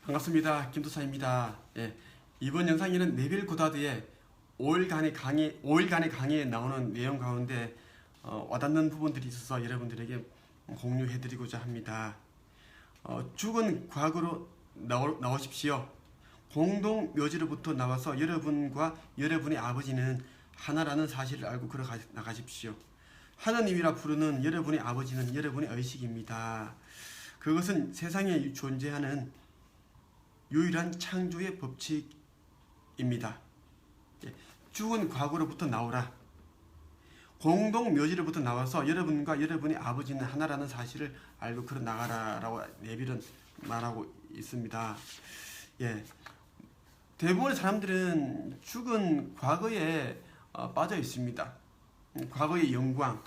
반갑습니다. 김도사입니다. 예, 이번 영상에는 네빌 고다드의 5일간의 강의에 나오는 내용 가운데 와닿는 부분들이 있어서 여러분들에게 공유해드리고자 합니다. 죽은 과거로 나오십시오. 공동 묘지로부터 나와서 여러분과 여러분의 아버지는 하나라는 사실을 알고 걸어 나가십시오. 하나님이라 부르는 여러분의 아버지는 여러분의 의식입니다. 그것은 세상에 존재하는 유일한 창조의 법칙입니다. 죽은 과거로부터 나오라. 공동 묘지로부터 나와서 여러분과 여러분의 아버지는 하나라는 사실을 알고 걸어 나가라라고 네빌은 말하고 있습니다. 대부분의 사람들은 죽은 과거에 빠져 있습니다. 과거의 영광,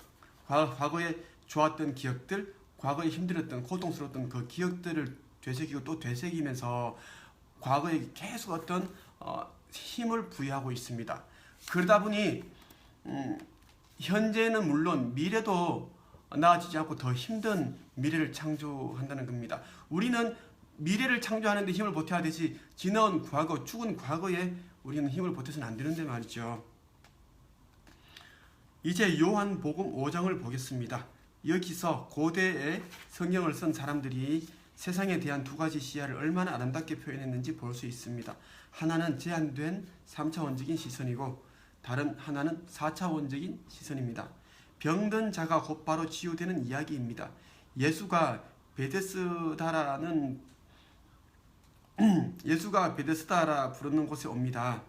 과거에 좋았던 기억들, 과거에 힘들었던 고통스러웠던 그 기억들을 되새기고 또 되새기면서 과거에 계속 어떤 힘을 부여하고 있습니다. 그러다 보니 현재는 물론 미래도 나아지지 않고 더 힘든 미래를 창조한다는 겁니다. 우리는 미래를 창조하는 데 힘을 보태야 되지 지나온 과거, 죽은 과거에 우리는 힘을 보태서는 안 되는데 말이죠. 이제 요한복음 5장을 보겠습니다. 여기서 고대의 성경을 쓴 사람들이 세상에 대한 두 가지 시야를 얼마나 아름답게 표현했는지 볼 수 있습니다. 하나는 제한된 3차원적인 시선이고 다른 하나는 4차원적인 시선입니다. 병든 자가 곧바로 치유되는 이야기입니다. 예수가 베데스다라 부르는 곳에 옵니다.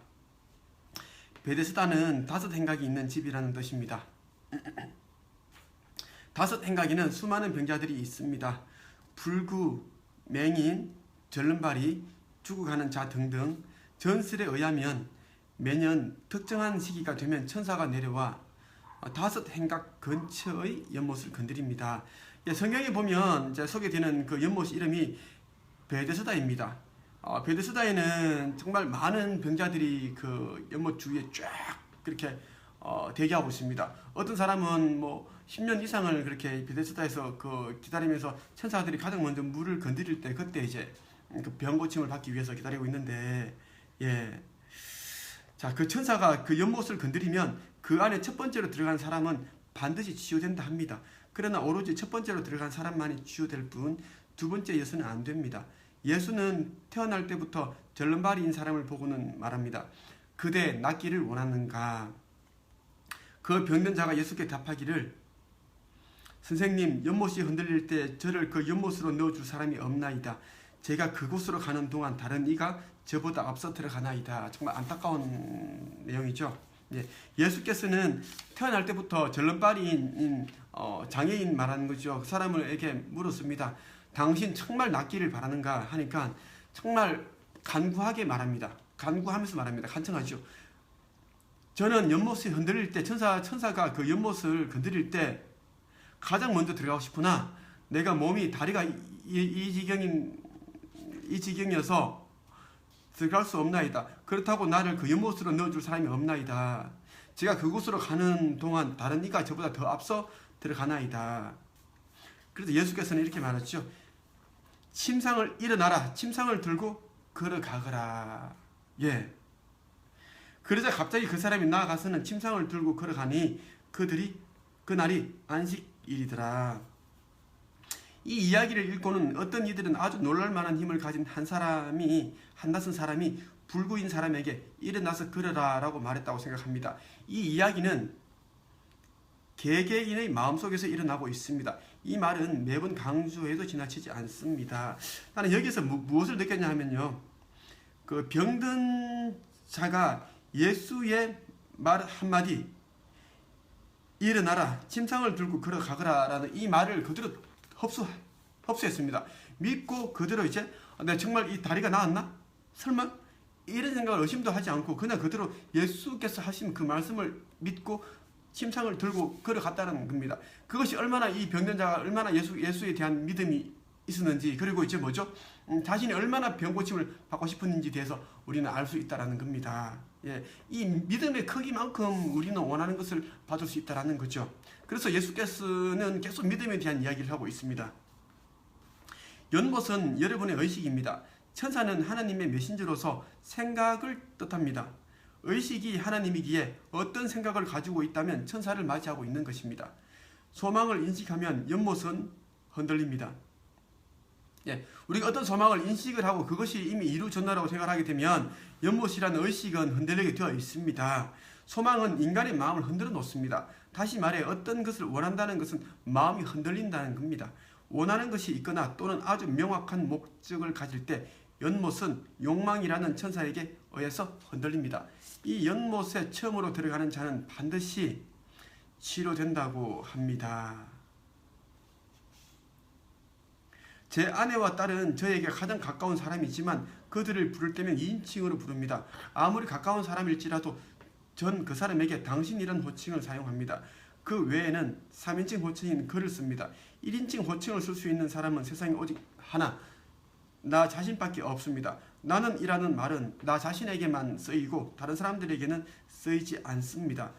베데스다는 5행각이 있는 집이라는 뜻입니다. 5행각에는 수많은 병자들이 있습니다. 불구, 맹인, 절름발이, 죽어가는 자 등등. 전설에 의하면 매년 특정한 시기가 되면 천사가 내려와 5행각 근처의 연못을 건드립니다. 성경에 보면 소개되는 그 연못 이름이 베데스다입니다. 베데스다에는 정말 많은 병자들이 그 연못 주위에 쫙 그렇게 대기하고 있습니다. 어떤 사람은 10년 이상을 그렇게 베데스다에서 기다리면서 천사들이 가장 먼저 물을 건드릴 때 그때 이제 그 병 고침을 받기 위해서 기다리고 있는데, 그 천사가 그 연못을 건드리면 그 안에 첫 번째로 들어간 사람은 반드시 치유된다 합니다. 그러나 오로지 첫 번째로 들어간 사람만이 치유될 뿐 두 번째 예수는 안 됩니다. 예수는 태어날 때부터 절름발이인 사람을 보고는 말합니다. 그대 낫기를 원하는가? 그 병든 자가 예수께 답하기를, 선생님, 연못이 흔들릴 때 저를 그 연못으로 넣어줄 사람이 없나이다. 제가 그곳으로 가는 동안 다른 이가 저보다 앞서 들어가나이다. 정말 안타까운 내용이죠. 예수께서는 태어날 때부터 절름발이인 장애인 말하는 거죠. 그 사람에게 물었습니다. 당신 정말 낫기를 바라는가 하니까 정말 간구하게 말합니다. 간구하면서 말합니다. 간청하죠. 저는 연못이 흔들릴 때 천사가 그 연못을 건드릴 때 가장 먼저 들어가고 싶으나 내가 몸이 다리가 이 지경이어서 들어갈 수 없나이다. 그렇다고 나를 그 연못으로 넣어줄 사람이 없나이다. 제가 그곳으로 가는 동안 다른 이가 저보다 더 앞서 들어가나이다. 그래서 예수께서는 이렇게 말했죠. 침상을 일어나라. 침상을 들고 걸어가거라. 그러자 갑자기 그 사람이 나아가서는 침상을 들고 걸어가니 그날이 안식일이더라. 이 이야기를 읽고는 어떤 이들은 아주 놀랄만한 힘을 가진 한낯선 사람이 불구인 사람에게 일어나서 걸어라 라고 말했다고 생각합니다. 이 이야기는 개개인의 마음속에서 일어나고 있습니다. 이 말은 매번 강조해도 지나치지 않습니다. 나는 여기서 무엇을 느꼈냐 하면요. 그 병든 자가 예수의 말 한마디, 일어나라, 침상을 들고 걸어가거라 라는 이 말을 그대로 흡수했습니다. 믿고 그대로 이제 내가 정말 이 다리가 나았나? 설마? 이런 생각을 의심도 하지 않고 그냥 그대로 예수께서 하신 그 말씀을 믿고 침상을 들고 걸어갔다는 겁니다. 그것이 얼마나 이 병든 자가 얼마나 예수에 대한 믿음이 있었는지, 그리고 이제 자신이 얼마나 병고침을 받고 싶었는지 대해서 우리는 알 수 있다는 겁니다. 이 믿음의 크기만큼 우리는 원하는 것을 받을 수 있다는 거죠. 그래서 예수께서는 계속 믿음에 대한 이야기를 하고 있습니다. 연못은 여러분의 의식입니다. 천사는 하나님의 메신저로서 생각을 뜻합니다. 의식이 하나님이기에 어떤 생각을 가지고 있다면 천사를 맞이하고 있는 것입니다. 소망을 인식하면 연못은 흔들립니다. 우리가 어떤 소망을 인식을 하고 그것이 이미 이루어졌다고 생각하게 되면 연못이라는 의식은 흔들리게 되어 있습니다. 소망은 인간의 마음을 흔들어 놓습니다. 다시 말해 어떤 것을 원한다는 것은 마음이 흔들린다는 겁니다. 원하는 것이 있거나 또는 아주 명확한 목적을 가질 때 연못은 욕망이라는 천사에게 의해서 흔들립니다. 이 연못에 처음으로 들어가는 자는 반드시 치료된다고 합니다. 제 아내와 딸은 저에게 가장 가까운 사람이지만 그들을 부를 때면 2인칭으로 부릅니다. 아무리 가까운 사람일지라도 전 그 사람에게 당신이란 호칭을 사용합니다. 그 외에는 3인칭 호칭인 그를 씁니다. 1인칭 호칭을 쓸 수 있는 사람은 세상에 오직 하나, 나 자신밖에 없습니다. 나는 이라는 말은 나 자신에게만 쓰이고 다른 사람들에게는 쓰이지 않습니다.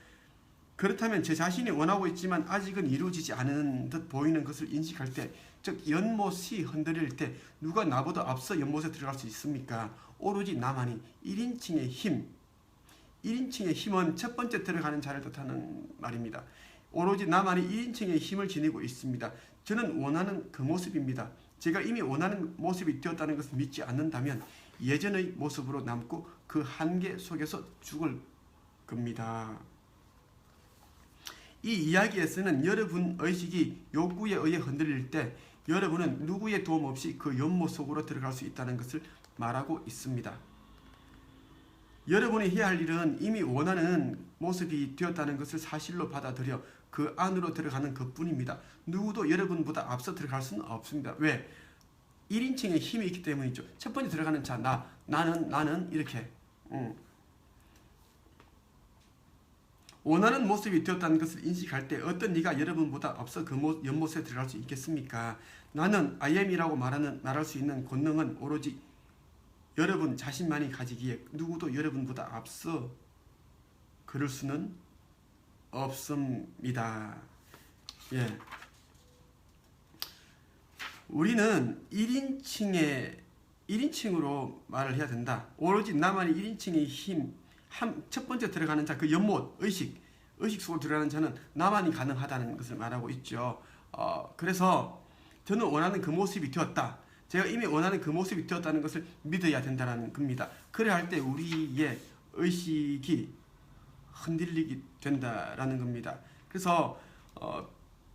그렇다면 제 자신이 원하고 있지만 아직은 이루어지지 않은 듯 보이는 것을 인식할 때, 즉 연못이 흔들릴 때 누가 나보다 앞서 연못에 들어갈 수 있습니까? 오로지 나만이. 1인칭의 힘, 1인칭의 힘은 첫 번째 들어가는 자를 뜻하는 말입니다. 오로지 나만이 1인칭의 힘을 지니고 있습니다. 저는 원하는 그 모습입니다. 제가 이미 원하는 모습이 되었다는 것을 믿지 않는다면 예전의 모습으로 남고 그 한계 속에서 죽을 겁니다. 이 이야기에서는 여러분 의식이 욕구에 의해 흔들릴 때 여러분은 누구의 도움 없이 그 연못 속으로 들어갈 수 있다는 것을 말하고 있습니다. 여러분이 해야 할 일은 이미 원하는 모습이 되었다는 것을 사실로 받아들여 그 안으로 들어가는 것뿐입니다. 누구도 여러분보다 앞서 들어갈 수는 없습니다. 왜? 1인칭의 힘이 있기 때문이죠. 첫 번째 들어가는 자, 나는 이렇게 원하는 모습이 되었다는 것을 인식할 때 어떤 네가 여러분보다 앞서 그 연못에 들어갈 수 있겠습니까? 나는 I am이라고 말할 수 있는 권능은 오로지 여러분 자신만이 가지기에 누구도 여러분보다 앞서 그럴 수는 없습니다. 우리는 1인칭으로 말을 해야 된다. 오로지 나만이 1인칭의 힘, 첫 번째 들어가는 자, 그 연못, 의식 속으로 들어가는 자는 나만이 가능하다는 것을 말하고 있죠. 그래서 저는 원하는 그 모습이 되었다. 제가 이미 원하는 그 모습이 되었다는 것을 믿어야 된다는 겁니다. 그래야 할 때 우리의 의식이 흔들리게 된다라는 겁니다. 그래서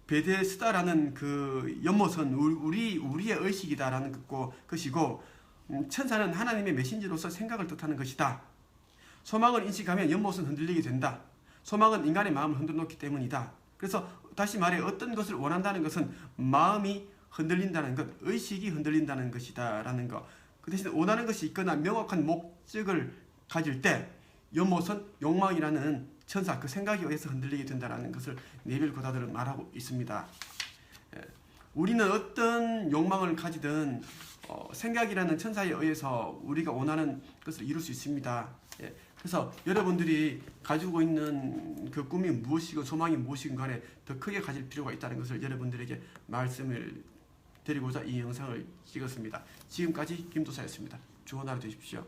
베데스다라는 그 연못은 우리의 의식이다라는 것이고 천사는 하나님의 메신저로서 생각을 뜻하는 것이다. 소망을 인식하면 연못은 흔들리게 된다. 소망은 인간의 마음을 흔들어 놓기 때문이다. 그래서 다시 말해 어떤 것을 원한다는 것은 마음이 흔들린다는 것, 의식이 흔들린다는 것이다 라는 것. 그 대신 원하는 것이 있거나 명확한 목적을 가질 때 연못은 욕망이라는 천사, 그 생각에 의해서 흔들리게 된다는 것을 네빌 고다드는 말하고 있습니다. 우리는 어떤 욕망을 가지든 생각이라는 천사에 의해서 우리가 원하는 것을 이룰 수 있습니다. 그래서 여러분들이 가지고 있는 그 꿈이 무엇이고 소망이 무엇이건 간에 더 크게 가질 필요가 있다는 것을 여러분들에게 말씀을 드리고자 이 영상을 찍었습니다. 지금까지 김도사였습니다. 좋은 하루 되십시오.